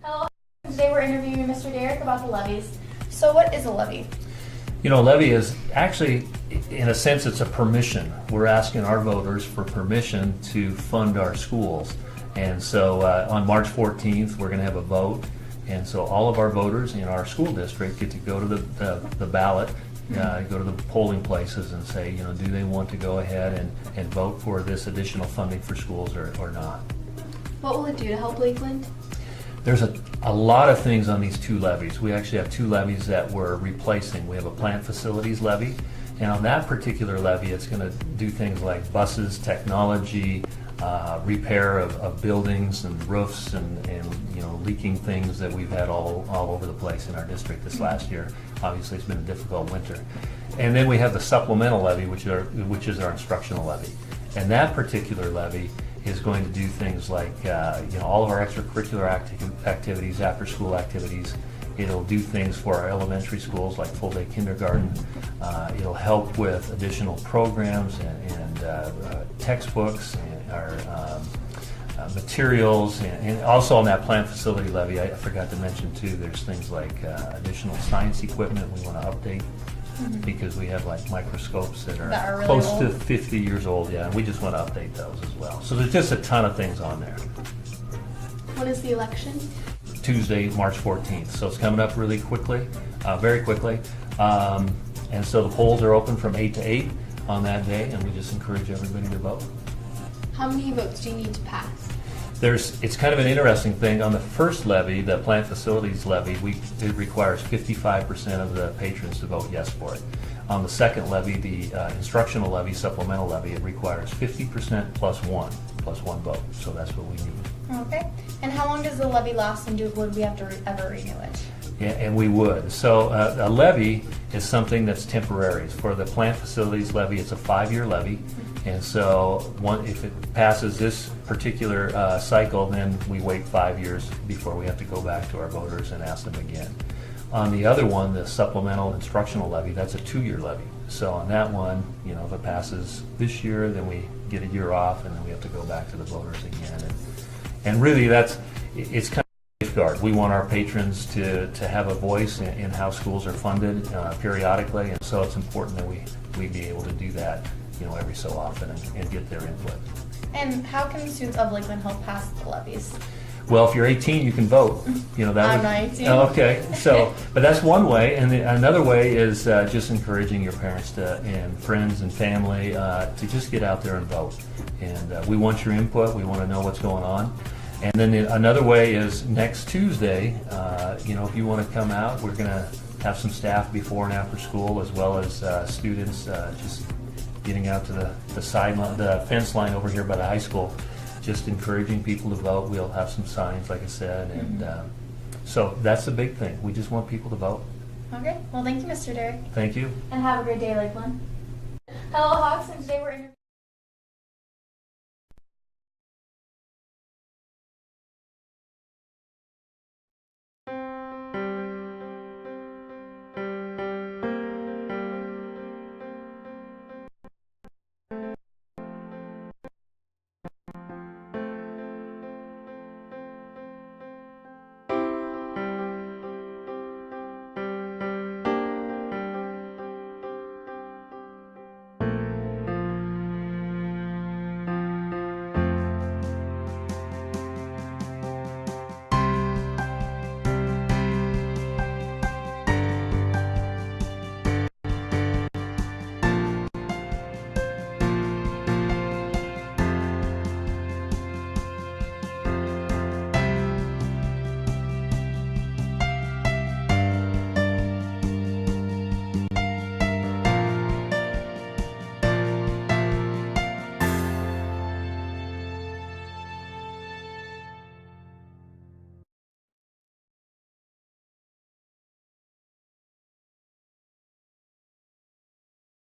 Hello. Today we're interviewing Mr. Derrick about the levies. So what is a levy? You know, levy is actually, in a sense, it's a permission. We're asking our voters for permission to fund our schools. And so on March 14th, we're going to have a vote. And so all of our voters in our school district get to go to the ballot, go to the polling places and say, you know, do they want to go ahead and vote for this additional funding for schools or not. What will it do to help Lakeland? There's a lot of things on these two levies. We actually have two levies that we're replacing. We have a plant facilities levy, and on that particular levy, it's going to do things like buses, technology, repair of buildings and roofs and you know, leaking things that we've had all over the place in our district this last year. Obviously, it's been a difficult winter. And then we have the supplemental levy, which is our instructional levy. And that particular levy is going to do things like you know, all of our extracurricular activities, after school activities. It'll do things for our elementary schools like full day kindergarten. It'll help with additional programs and textbooks and our materials, and also on that plant facility levy, I forgot to mention too, there's things like additional science equipment we want to update. Because we have like microscopes that are really close old. to 50 years old, yeah, and we just want to update those as well. So there's just a ton of things on there. What is the election? Tuesday, March 14th, so it's coming up really quickly, very quickly. And so the polls are open from 8 to 8 on that day, and we just encourage everybody to vote. How many votes do you need to pass? It's kind of an interesting thing. On the first levy, the plant facilities levy, it requires 55% of the patrons to vote yes for it. On the second levy, the instructional levy, supplemental levy, it requires 50% plus one vote. So that's what we need. Okay. And how long does the levy last, and would we have to ever renew it? Yeah, and we would. So a levy is something that's temporary. For the plant facilities levy, it's a 5-year levy. And so if it passes this particular cycle, then we wait 5 years before we have to go back to our voters and ask them again. On the other one, the supplemental instructional levy, that's a 2-year levy. So on that one, you know, if it passes this year, then we get a year off, and then we have to go back to the voters again. And really, it's kind of a safeguard. We want our patrons to have a voice in how schools are funded periodically, and so it's important that we be able to do that, you know, every so often and get their input. And how can students of Lakeland help pass the levies? Well, if you're 18, you can vote. You know that. I'm not 18. Oh, okay. So, but that's one way, and another way is just encouraging your parents and friends and family to just get out there and vote. And we want your input. We want to know what's going on. And then another way is next Tuesday. You know, if you want to come out, we're going to have some staff before and after school, as well as students just getting out to the sideline, the fence line over here by the high school, just encouraging people to vote. We'll have some signs, like I said, and so that's the big thing. We just want people to vote. Okay. Well, thank you, Mr. Derrick. Thank you. And have a great day, Lakeland. Hello, Hawks, and today we're interviewing